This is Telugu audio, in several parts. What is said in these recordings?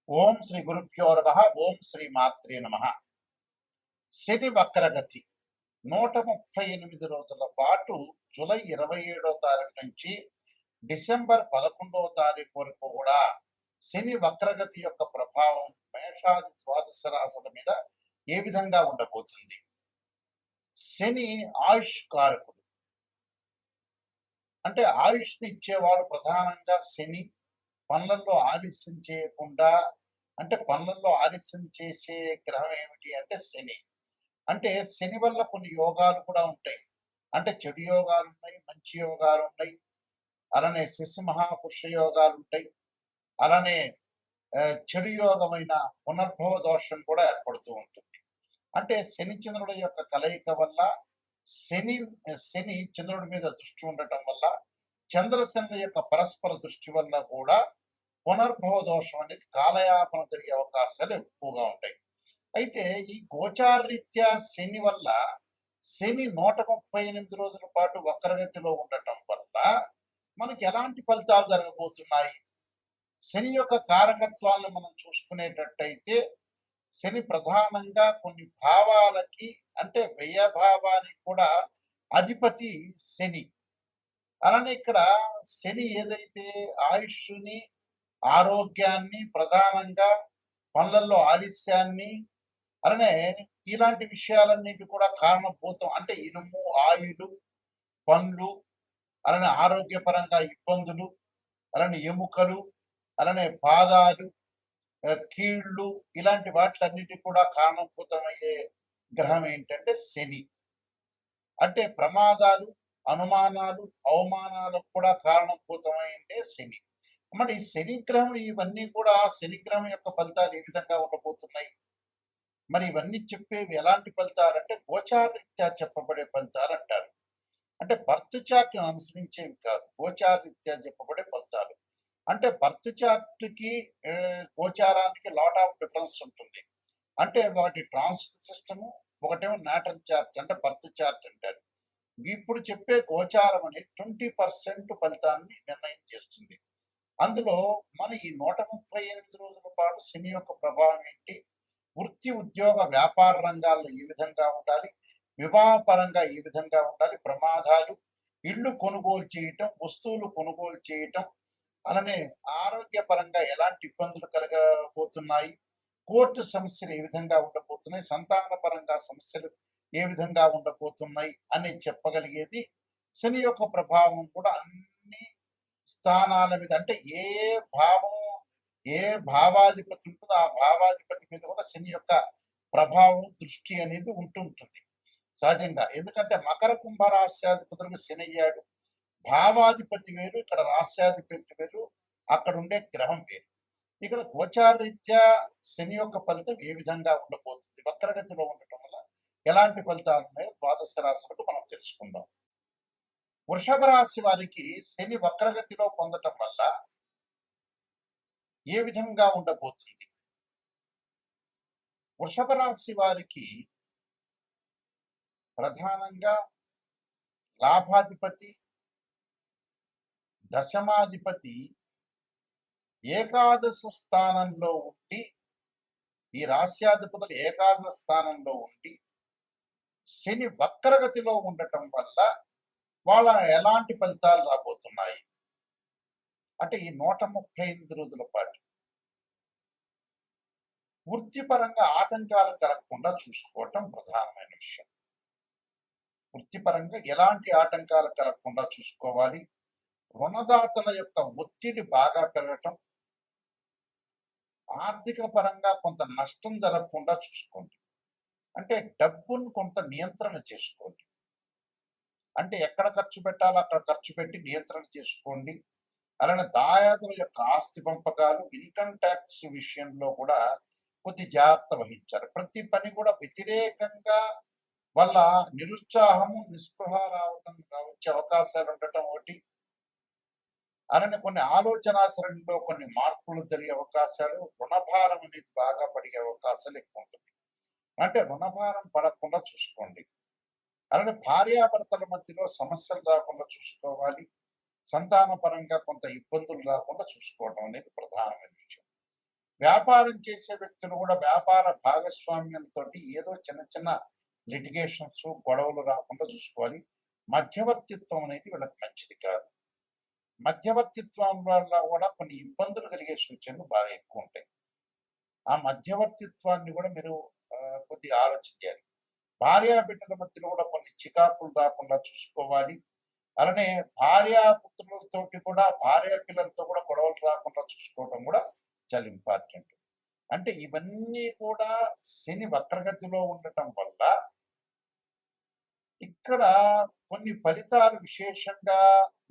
ఓం శ్రీ గురుభ్యో నమః. ఓం శ్రీ మాత్రే నమః. శని వక్రగతి 138 రోజుల పాటు జూలై 27వ తారీఖు నుంచి డిసెంబర్ 11వ తారీఖు వరకు కూడా శని వక్రగతి యొక్క ప్రభావం మేషాది ద్వాదశ రాశుల మీద ఏ విధంగా ఉండబోతుంది? శని ఆయుష్ కారకుడు, అంటే ఆయుష్ని ఇచ్చేవాడు ప్రధానంగా శని. పనులలో ఆలస్యం చేయకుండా, అంటే పనులలో ఆలస్యం చేసే గ్రహం ఏమిటి అంటే శని. అంటే శని వల్ల కొన్ని యోగాలు కూడా ఉంటాయి. అంటే చెడు యోగాలు ఉన్నాయి, మంచి యోగాలు ఉన్నాయి. అలానే శశి మహాపురుష యోగాలు ఉంటాయి. అలానే చెడు యోగమైన పునర్భవ దోషం కూడా ఏర్పడుతూ ఉంటుంది. అంటే శని చంద్రుడి యొక్క కలయిక వల్ల శని శని చంద్రుడి మీద దృష్టి ఉండటం వల్ల, చంద్రశనుల యొక్క పరస్పర దృష్టి వల్ల కూడా పునర్భవ దోషం అనేది కాలయాపన జరిగే అవకాశాలు ఎక్కువగా ఉంటాయి. అయితే ఈ గోచారరీత్యా శని వల్ల, శని 138 రోజుల పాటు వక్రగతిలో ఉండటం వల్ల మనకి ఎలాంటి ఫలితాలు జరగబోతున్నాయి? శని యొక్క కారకత్వాలను మనం చూసుకునేటట్టయితే, శని ప్రధానంగా కొన్ని భావాలకి, అంటే వ్యయభావానికి కూడా అధిపతి శని. అలానే ఇక్కడ శని ఏదైతే ఆయుష్ని, ఆరోగ్యాన్ని, ప్రధానంగా పనులలో ఆలస్యాన్ని, అలానే ఇలాంటి విషయాలన్నిటి కూడా కారణభూతం. అంటే ఇనుము, ఆయులు, పండ్లు, అలానే ఆరోగ్యపరంగా ఇబ్బందులు, అలానే ఎముకలు, అలానే పాదాలు, కీళ్ళు, ఇలాంటి వాటిలన్నిటి కూడా కారణభూతమయ్యే గ్రహం ఏంటంటే శని. అంటే ప్రమాదాలు, అనుమానాలు, అవమానాలకు కూడా కారణభూతమైందే శని. మరి శనిగ్రహం, ఇవన్నీ కూడా శనిగ్రహం యొక్క ఫలితాలు ఏ విధంగా ఉండబోతున్నాయి? మరి ఇవన్నీ చెప్పేవి ఎలాంటి ఫలితాలు అంటే గోచారరీత్యా చెప్పబడే ఫలితాలు అంటారు. అంటే బర్త్ చార్ట్ను అనుసరించేవి కాదు, గోచారరీత్యా చెప్పబడే ఫలితాలు. అంటే బర్త్ చార్ట్కి గోచారానికి లాట్ ఆఫ్ డిఫరెన్స్ ఉంటుంది. అంటే ఒకటి ట్రాన్సిట్ సిస్టము, ఒకటేమో నాటల్ చార్ట్, అంటే బర్త్ చార్ట్ అంటారు. ఇప్పుడు చెప్పే గోచారం అనేది 20% ఫలితాన్ని నిర్ణయం చేస్తుంది. అందులో మన ఈ 138 రోజుల పాటు శని యొక్క ప్రభావం ఏంటి, వృత్తి, ఉద్యోగ, వ్యాపార రంగాల్లో ఏ విధంగా ఉండాలి, వివాహపరంగా ఏ విధంగా ఉండాలి, ప్రమాదాలు, ఇళ్ళు కొనుగోలు చేయటం, వస్తువులు కొనుగోలు చేయటం, అలానే ఆరోగ్యపరంగా ఎలాంటి ఇబ్బందులు కలగబోతున్నాయి, కోర్టు సమస్యలు ఏ విధంగా ఉండబోతున్నాయి, సంతానపరంగా సమస్యలు ఏ విధంగా ఉండబోతున్నాయి అని చెప్పగలిగేది శని యొక్క ప్రభావం కూడా అన్ని స్థానాల మీద. అంటే ఏ భావం, ఏ భావాధిపతి ఉంటుందో ఆ భావాధిపతి మీద కూడా శని యొక్క ప్రభావం, దృష్టి అనేది ఉంటుంటుంది సహజంగా. ఎందుకంటే మకర కుంభ రాశ్యాధిపతులకు శని అయ్యాడు. భావాధిపతి వేరు, ఇక్కడ రాశ్యాధిపతి వేరు, అక్కడ ఉండే గ్రహం వేరు. ఇక్కడ గోచారరీత్యా శని యొక్క ఫలితం ఏ విధంగా ఉండబోతుంది, వక్రగతిలో ఉండటం వల్ల ఎలాంటి ఫలితాలు ఉన్నాయో ద్వాదశ రాశులకు మనం తెలుసుకుందాం. వృషభ రాశి వారికి శని వక్రగతిలో పొందటం వల్ల ఏ విధంగా ఉండబోతుంది? వృషభ రాశి వారికి ప్రధానంగా లాభాధిపతి, దశమాధిపతి ఏకాదశ స్థానంలో ఉండి, ఈ రాశ్యాధిపతులు ఏకాదశ స్థానంలో ఉండి శని వక్రగతిలో ఉండటం వల్ల వాళ్ళ ఎలాంటి ఫలితాలు రాబోతున్నాయి అంటే, ఈ 138 రోజుల పాటు వృత్తిపరంగా ఆటంకాలు కలగకుండా చూసుకోవటం ప్రధానమైన విషయం. వృత్తిపరంగా ఎలాంటి ఆటంకాలు కలగకుండా చూసుకోవాలి. రుణదాతల యొక్క ఒత్తిడి బాగా పెరగటం, ఆర్థిక పరంగా కొంత నష్టం జరగకుండా చూసుకోండి. అంటే డబ్బును కొంత నియంత్రణ చేసుకోండి. అంటే ఎక్కడ ఖర్చు పెట్టాలో అక్కడ ఖర్చు పెట్టి నియంత్రణ చేసుకోండి. అలానే దాయాదుల యొక్క ఆస్తి పంపకాలు, ఇన్కమ్ ట్యాక్స్ విషయంలో కూడా కొద్ది జాగ్రత్త వహించాలి. ప్రతి పని కూడా వ్యతిరేకంగా వల్ల నిరుత్సాహము, నిస్పృహ వచ్చే అవకాశాలు ఉండటం ఒకటి. అలానే కొన్ని ఆలోచన సరళిలో కొన్ని మార్పులు జరిగే అవకాశాలు, రుణభారం అనేది బాగా పడే అవకాశాలు ఎక్కువ ఉంటుంది. అంటే రుణభారం పడకుండా చూసుకోండి. అలానే భార్యాభర్తల మధ్యలో సమస్యలు రాకుండా చూసుకోవాలి. సంతాన పరంగా కొంత ఇబ్బందులు రాకుండా చూసుకోవడం అనేది ప్రధానమైన విషయం. వ్యాపారం చేసే వ్యక్తులు కూడా వ్యాపార భాగస్వామ్యంతో ఏదో చిన్న చిన్న లిటిగేషన్స్, గొడవలు రాకుండా చూసుకోవాలి. మధ్యవర్తిత్వం అనేది వీళ్ళకి మంచిది కాదు. మధ్యవర్తిత్వం వల్ల కూడా కొన్ని ఇబ్బందులు కలిగే సూచనలు బాగా ఎక్కువ ఉంటాయి. ఆ మధ్యవర్తిత్వాన్ని కూడా మీరు కొద్దిగా ఆలోచన చేయాలి. భార్యాబిడ్డల మధ్యలో కూడా కొన్ని చికాకులు రాకుండా చూసుకోవాలి. అలానే భార్యాపుత్రులతోటి కూడా భార్య పిల్లలతో కూడా గొడవలు రాకుండా చూసుకోవడం కూడా చాలా ఇంపార్టెంట్. అంటే ఇవన్నీ కూడా శని వక్రగతిలో ఉండటం వల్ల ఇక్కడ కొన్ని ఫలితాలు విశేషంగా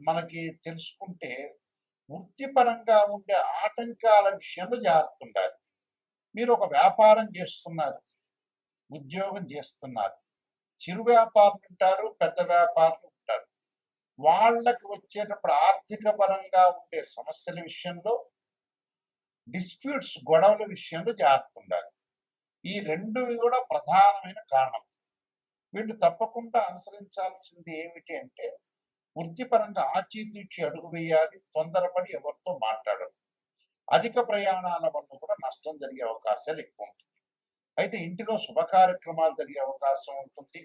మనకి తెలుసుకుంటే వృత్తిపరంగా ఉండే ఆటంకాల విషయంలో జాగ్రత్త ఉండాలి. మీరు ఒక వ్యాపారం చేస్తున్నారు, ఉద్యోగం చేస్తున్నారు, చిరు వ్యాపారులు ఉంటారు, పెద్ద వ్యాపారులు ఉంటారు. వాళ్ళకి వచ్చేటప్పుడు ఆర్థిక పరంగా ఉండే సమస్యల విషయంలో, డిస్ప్యూట్స్ గొడవల విషయంలో జాగ్రత్త ఉండాలి. ఈ రెండు కూడా ప్రధానమైన కారణం. వీళ్ళు తప్పకుండా అనుసరించాల్సింది ఏమిటి అంటే వృత్తిపరంగా ఆచితూచి అడుగు వేయాలి. తొందరపడి ఎవరితో మాట్లాడరు. అధిక ప్రయాణాల వల్ల కూడా నష్టం జరిగే అవకాశాలు ఎక్కువ ఉంటుంది. అయితే ఇంటిలో శుభ కార్యక్రమాలు జరిగే అవకాశం ఉంటుంది.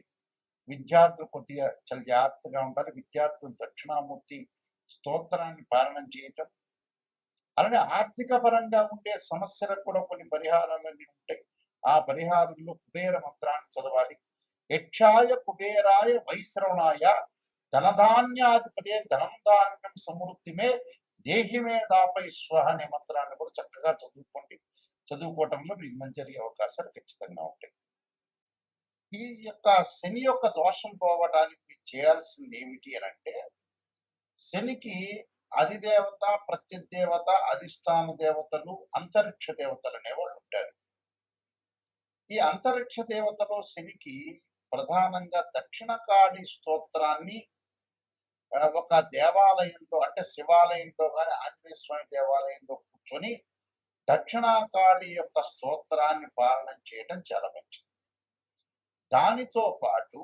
విద్యార్థులు కొద్దిగా చాలా జాగ్రత్తగా ఉండాలి. విద్యార్థులు దక్షిణామూర్తి స్తోత్రాన్ని పాలన చేయటం, అలానే ఆర్థిక పరంగా ఉండే సమస్యలకు కూడా కొన్ని పరిహారాలన్నీ ఉంటాయి. ఆ పరిహారంలో కుబేర మంత్రాన్ని చదవాలి. యక్షాయ కుబేరాయ వైశ్రవణాయ ధనధాన్యాధిపతే ధనం ధాన్యం సమృద్ధిమే దేహిమే దాపై స్వహ అనే మంత్రాన్ని కూడా చక్కగా చదువుకోండి. చదువుకోవటంలో మీకు మంచి జరిగే అవకాశాలు ఖచ్చితంగా ఉంటాయి. ఈ యొక్క శని యొక్క దోషం పోవడానికి మీరు చేయాల్సింది ఏమిటి అని అంటే, శనికి అధిదేవత, ప్రత్యదేవత, అధిష్టాన దేవతలు, అంతరిక్ష దేవతలు అనేవాళ్ళు ఉంటారు. ఈ అంతరిక్ష దేవతలో శనికి ప్రధానంగా దక్షిణకాళి స్తోత్రాన్ని ఒక దేవాలయంలో అంటే శివాలయంలో కానీ ఆంజనేయ స్వామి దేవాలయంలో కూర్చొని దక్షిణాకాళి యొక్క స్తోత్రాన్ని పాలన చేయడం చాలా మంచిది. దానితో పాటు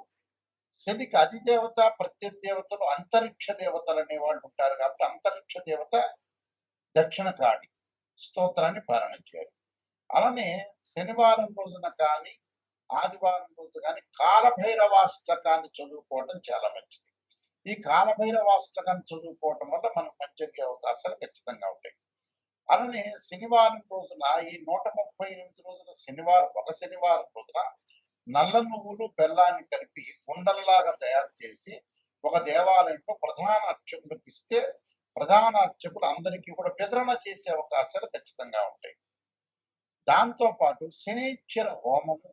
శనికి అధిదేవత, ప్రత్యదేవతలు, అంతరిక్ష దేవతలు అనేవాళ్ళు ఉంటారు కాబట్టి అంతరిక్ష దేవత దక్షిణకాళి స్తోత్రాన్ని పాలన చేయాలి. అలానే శనివారం రోజున కానీ ఆదివారం రోజు కానీ కాలభైరవాష్టకాన్ని చదువుకోవడం చాలా మంచిది. ఈ కాలభైరవాష్టకాన్ని చదువుకోవటం వల్ల మనకు మంచి జరిగే అవకాశాలు ఖచ్చితంగా ఉంటాయి. అలానే శనివారం రోజున ఈ 138 రోజుల శనివారం, ఒక శనివారం రోజున నల్ల నువ్వులు బెల్లాన్ని కలిపి కుండలలాగా తయారు చేసి ఒక దేవాలయంలో ప్రధాన అర్చకులకు ఇస్తే ప్రధాన అర్చకులు అందరికీ కూడా వితరణ చేసే అవకాశాలు ఖచ్చితంగా ఉంటాయి. దాంతో పాటు శనీశ్వర హోమము,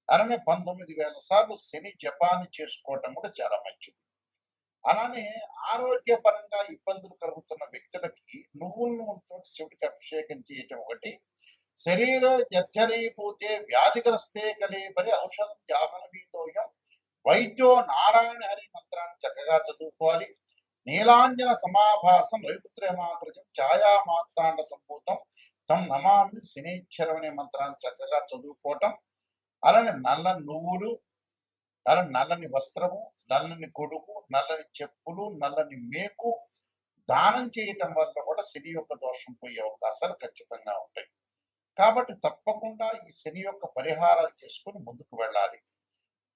అలానే 19,000 సార్లు శని జపాన్ని చేసుకోవటం కూడా చాలా మంచిది. అలానే ఆరోగ్యపరంగా ఇబ్బందులు కలుగుతున్న వ్యక్తులకి నువ్వుల నూనెతో శివుడికి అభిషేకం చేయటం ఒకటి. శరీర జర్జరీభూతే వ్యాధిగ్రస్తే కలేబరి ఔషధం జాహ్నవీతోయం వైద్యో నారాయణ హరి మంత్రాన్ని చక్కగా చదువుకోవాలి. నీలాంజన సమాభాసం రవిపుత్రమాకృతం ఛాయామార్తాండ సంభూతం తం నమామి శనీశ్వరం అనే మంత్రాన్ని చక్కగా చదువుకోవటం. అలానే నల్ల నువ్వులు, అలానే నల్లని వస్త్రము, నల్లని గొడుగు, నల్లని చెప్పులు, నల్లని మేకు దానం చేయటం వల్ల కూడా శని యొక్క దోషం పోయే అవకాశాలు ఖచ్చితంగా ఉంటాయి. కాబట్టి తప్పకుండా ఈ శని యొక్క పరిహారాలు చేసుకుని ముందుకు వెళ్ళాలి.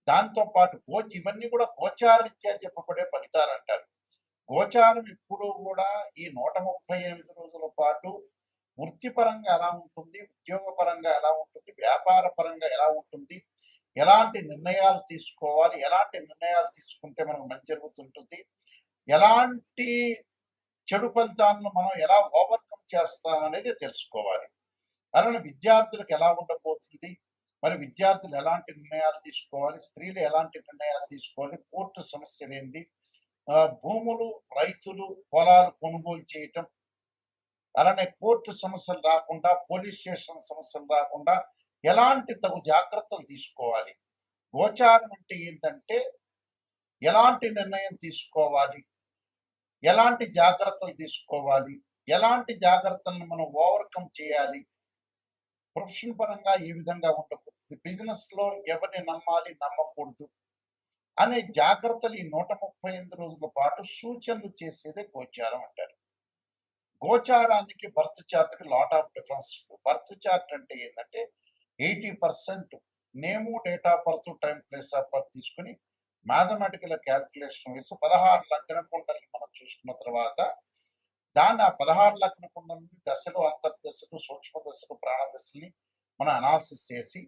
దాంతో పాటు ఇవన్నీ కూడా గోచారరీత్యా చెప్పబడే ఫలితాలు అంటారు. గోచారం ఎప్పుడూ కూడా ఈ 138 రోజుల పాటు వృత్తిపరంగా ఎలా ఉంటుంది, ఉద్యోగపరంగా ఎలా ఉంటుంది, వ్యాపార పరంగా ఎలా ఉంటుంది, ఎలాంటి నిర్ణయాలు తీసుకోవాలి, ఎలాంటి నిర్ణయాలు తీసుకుంటే మనకు మంచి జరుగుతుంటుంది, ఎలాంటి చెడు ఫలితాలను మనం ఎలా ఓవర్కమ్ చేస్తాం అనేది తెలుసుకోవాలి. అలానే విద్యార్థులకు ఎలా ఉండబోతుంది, మరి విద్యార్థులు ఎలాంటి నిర్ణయాలు తీసుకోవాలి, స్త్రీలు ఎలాంటి నిర్ణయాలు తీసుకోవాలి, కోర్టు సమస్యలు ఏంటి, భూములు, రైతులు, పొలాలు కొనుగోలు చేయటం, అలానే కోర్టు సమస్యలు రాకుండా, పోలీస్ స్టేషన్ సమస్యలు రాకుండా ఎలాంటి తగు జాగ్రత్తలు తీసుకోవాలి. గోచారం అంటే ఏంటంటే ఎలాంటి నిర్ణయం తీసుకోవాలి, ఎలాంటి జాగ్రత్తలు తీసుకోవాలి, ఎలాంటి జాగ్రత్తలను మనం ఓవర్కమ్ చేయాలి, ప్రొఫెషన్ పరంగా ఏ విధంగా ఉండకూడదు, బిజినెస్ లో ఎవరిని నమ్మాలి, నమ్మకూడదు అనే జాగ్రత్తలు ఈ 138 రోజుల పాటు సూచనలు చేసేదే గోచారం అంటారు. గోచారానికి బర్త్ చార్ట్కి లాట్ ఆఫ్ డిఫరెన్స్ ఉంటుంది. బర్త్ చార్ట్ అంటే ఏంటంటే 80% name, date of birth, time, place of birth తీసుకొని మ్యాథమెటికల్ క్యాలిక్యులేషన్ వేసి 16 లగ్న కుండలిని మనం చూసుకున్న తర్వాత దాన్ని ఆ 16 లగ్న కుండలిని దశలు, అంతర్దశలు, సూక్ష్మ దశలు, ప్రాణ దశల్ని మనం అనాలిసిస్ చేసి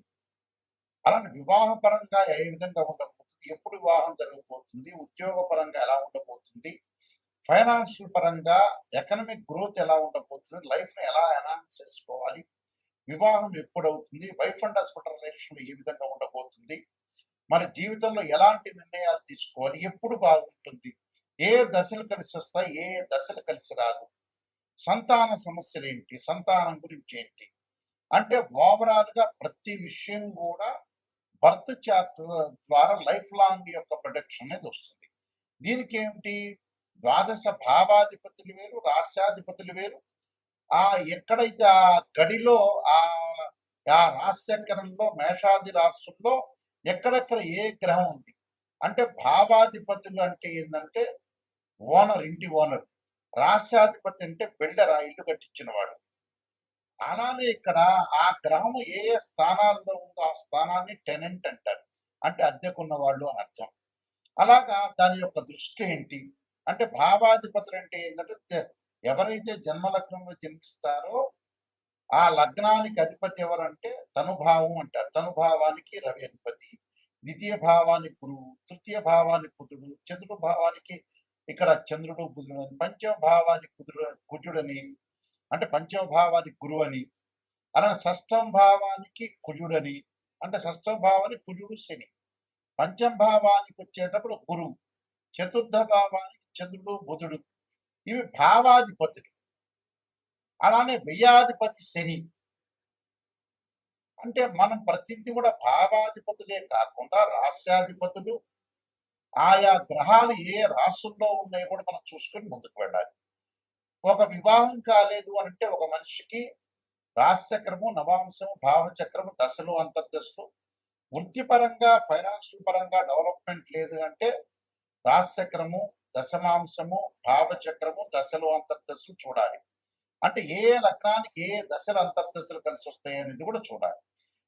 అలానే వివాహపరంగా ఏ విధంగా ఉండబోతుంది, ఎప్పుడు వివాహం జరగబోతుంది, ఉద్యోగపరంగా ఎలా ఉండబోతుంది, ఫైనాన్షియల్ పరంగా ఎకనామిక్ గ్రోత్ ఎలా ఉండబోతుంది, లైఫ్ని ఎలా ఎన్హాన్స్ చేసుకోవాలి, వివాహం ఎప్పుడవుతుంది, వైఫ్ అండ్ హస్బెండ్ రిలేషన్ ఏ విధంగా ఉండబోతుంది, మన జీవితంలో ఎలాంటి నిర్ణయాలు తీసుకోవాలి, ఎప్పుడు బాగుంటుంది, ఏ దశలు కలిసి వస్తాయి, ఏ దశలు కలిసి రాదు, సంతాన సమస్యలు ఏంటి, సంతానం గురించి ఏంటి, అంటే ఓవరాల్ గా ప్రతి విషయం కూడా బర్త్ చార్ట్ ద్వారా లైఫ్ లాంగ్ యొక్క ప్రొడక్షన్ అనేది వస్తుంది. దీనికి ఏమిటి, ద్వాదశ భావాధిపతులు వేరు, రాస్యాధిపతులు వేరు. ఆ ఎక్కడైతే ఆ గడిలో ఆ ఆ రాశ్యకరంలో మేషాది రాశుల్లో ఎక్కడెక్కడ ఏ గ్రహం ఉంది అంటే భావాధిపతులు అంటే ఏంటంటే ఓనర్, ఇంటి ఓనర్. రాస్యాధిపతి అంటే బిల్డర్, ఆ ఇల్లు కట్టించిన వాడు. అలానే ఇక్కడ ఆ గ్రహం ఏ ఏ స్థానాల్లో ఉందో ఆ స్థానాన్ని టెనెంట్ అంటారు, అంటే అద్దెకున్న వాళ్ళు అని అర్థం. అలాగా దాని యొక్క దృష్టి ఏంటి అంటే భావాధిపతులు అంటే ఏంటంటే ఎవరైతే జన్మలగ్నంలో జన్మిస్తారో ఆ లగ్నానికి అధిపతి ఎవరంటే తనుభావం అంటారు. తనుభావానికి రవి అధిపతి, ద్వితీయ భావానికి గురువు, తృతీయ భావానికి బుధుడు, చతుర్థ భావానికి ఇక్కడ చంద్రుడు బుధుడు అని, పంచమ భావానికి కుజుడని అంటే పంచమ భావానికి గురువు అని, అలానే షష్టమ భావానికి కుజుడని అంటే షష్టమ భావానికి కుజుడు శని, పంచమ భావానికి వచ్చేటప్పుడు గురువు, చతుర్థ భావానికి చంద్రుడు బుధుడు. ఇవి భావాధిపతులు. అలానే వ్యయాధిపతి శని. అంటే మనం ప్రతిదీ కూడా భావాధిపతులే కాకుండా రాస్యాధిపతులు, ఆయా గ్రహాలు ఏ రాసుల్లో ఉన్నాయో కూడా మనం చూసుకొని ముందుకు వెళ్ళాలి. ఒక వివాహం కాలేదు అంటే ఒక మనిషికి రాశిచక్రము, నవాంశము, భావచక్రము, దశలు, అంతర్దశలు, వృత్తిపరంగా ఫైనాన్షియల్ పరంగా డెవలప్మెంట్ లేదు అంటే రాశిచక్రము, దశమాంశము, భావచక్రము, దశలు, అంతర్దశలు చూడాలి. అంటే ఏ లగ్నానికి ఏ దశలు, అంతర్దశలు కలిసి వస్తాయి అనేది కూడా చూడాలి.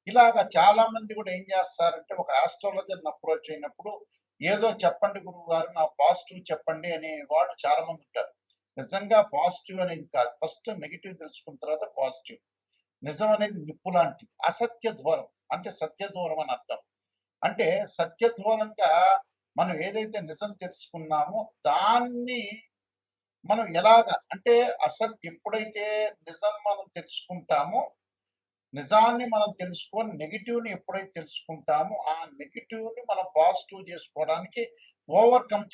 ఇలాగా చాలా మంది కూడా ఏం చేస్తారంటే ఒక ఆస్ట్రాలజర్ని అప్రోచ్ అయినప్పుడు ఏదో చెప్పండి గురువు గారు, నా పాజిటివ్ చెప్పండి అనే వాళ్ళు చాలా మంది ఉంటారు. నిజంగా పాజిటివ్ అనేది కాదు, ఫస్ట్ నెగిటివ్ తెలుసుకున్న తర్వాత పాజిటివ్. నిజం అనేది నిప్పు లాంటిది, అసత్య దూరం అంటే సత్య దూరం అని అర్థం. అంటే సత్య దూరంగా మనం ఏదైతే నిజం తెలుసుకున్నామో దాన్ని మనం ఎలాగ అంటే అసలు ఎప్పుడైతే నిజం మనం తెలుసుకుంటామో, నిజాన్ని మనం తెలుసుకొని నెగిటివ్ని ఎప్పుడైతే తెలుసుకుంటామో ఆ నెగిటివ్ని మనం పాజిటివ్ చేసుకోవడానికి ఓవర్కమ్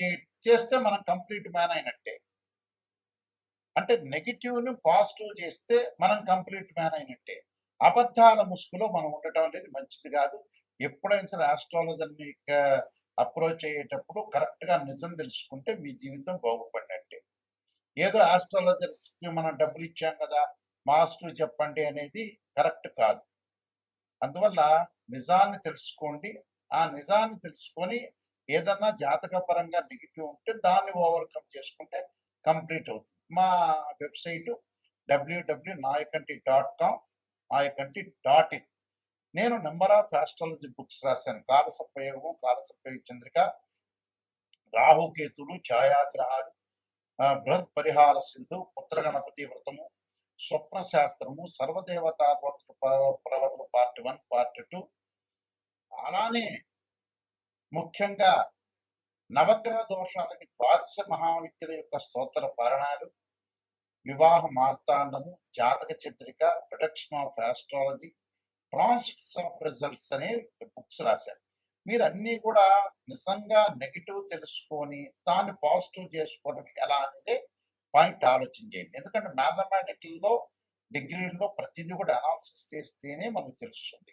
చేస్తే మనం కంప్లీట్ మ్యాన్ అయినట్టే. అంటే నెగిటివ్ని పాజిటివ్ చేస్తే మనం కంప్లీట్ మ్యాన్ అయినట్టే. అబద్ధాల ముసుగులో మనం ఉండటం అనేది మంచిది కాదు. ఎప్పుడైనా సరే ఆస్ట్రాలజర్ని అప్రోచ్ అయ్యేటప్పుడు కరెక్ట్గా నిజం తెలుసుకుంటే మీ జీవితం బాగుపడినట్టే. ఏదో ఆస్ట్రాలజర్స్కి మనం డబ్బులు ఇచ్చాం కదా, మాస్టర్ చెప్పండి అనేది కరెక్ట్ కాదు. అందువల్ల నిజాన్ని తెలుసుకోండి. ఆ నిజాన్ని తెలుసుకొని ఏదన్నా జాతకపరంగా నెగిటివ్ ఉంటే దాన్ని ఓవర్కమ్ చేసుకుంటే కంప్లీట్ అవుతుంది. మా వెబ్సైటు www.nayakanti.com, nayakanti.in. నేను నెంబర్ ఆఫ్ ఆస్ట్రాలజీ బుక్స్ రాశాను. కాలసర్పయోగం, కాలసర్పయోగ చంద్రిక, రాహుకేతులు, ఛాయాగ్రహాలు, బృహత్ పరిహార సింధు, పుత్ర గణపతి వ్రతము, స్వప్న శాస్త్రము, సర్వదేవతా ప్రవర్తన పార్ట్ 1, పార్ట్ 2. అలానే ముఖ్యంగా నవగ్రహ దోషాలకి ద్వాదశ మహావిద్యల యొక్క స్తోత్ర పారణాలు, వివాహ మార్తాండము, జాతక Chandrika, production of astrology, transits of results అనే బుక్స్ రాశారు. మీరు అన్నీ కూడా నిజంగా నెగిటివ్ తెలుసుకొని దాన్ని పాజిటివ్ చేసుకోవడానికి ఎలా అనేది పాయింట్ ఆలోచన చేయండి. ఎందుకంటే మ్యాథమెటికల్లో డిగ్రీల్లో ప్రతిదీ కూడా అనాలిసిస్ చేస్తేనే మనకు తెలుస్తుంది.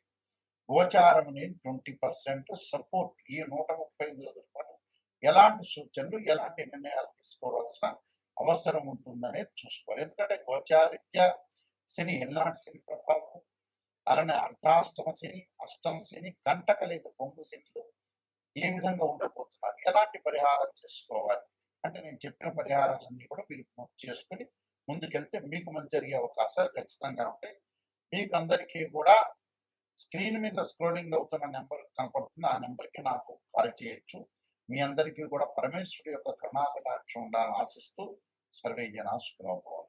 గోచారం అనేది 20% సపోర్ట్. ఈ 135 రోజుల పాటు ఎలాంటి సూచనలు, ఎలాంటి నిర్ణయాలు తీసుకోవాల్సిన అవసరం ఉంటుందనేది చూసుకోవాలి. ఎందుకంటే గోచారిత్య శని ఎలాంటి శని ప్రభావం, అలానే అర్ధాష్టమ శని, అష్టమ శని, కంటక లేదా పొంగు శనిలో ఏ విధంగా ఉండబోతున్నారు, ఎలాంటి పరిహారం చేసుకోవాలి అంటే నేను చెప్పిన పరిహారాలన్నీ కూడా మీరు చేసుకుని ముందుకెళ్తే మీకు మంచి జరిగే అవకాశాలు ఖచ్చితంగా ఉంటాయి. మీకు అందరికీ కూడా స్క్రీన్ మీద స్క్రోలింగ్ అవుతున్న నెంబర్ కనపడుతుంది. ఆ నెంబర్‌కి నాకు కాల్ చేయొచ్చు. మీ అందరికీ కూడా పరమేశ్వరుడి యొక్క కరుణాకటాక్షం ఉండాలని ఆశిస్తూ సర్వే జనా సుఖినో భవంతు.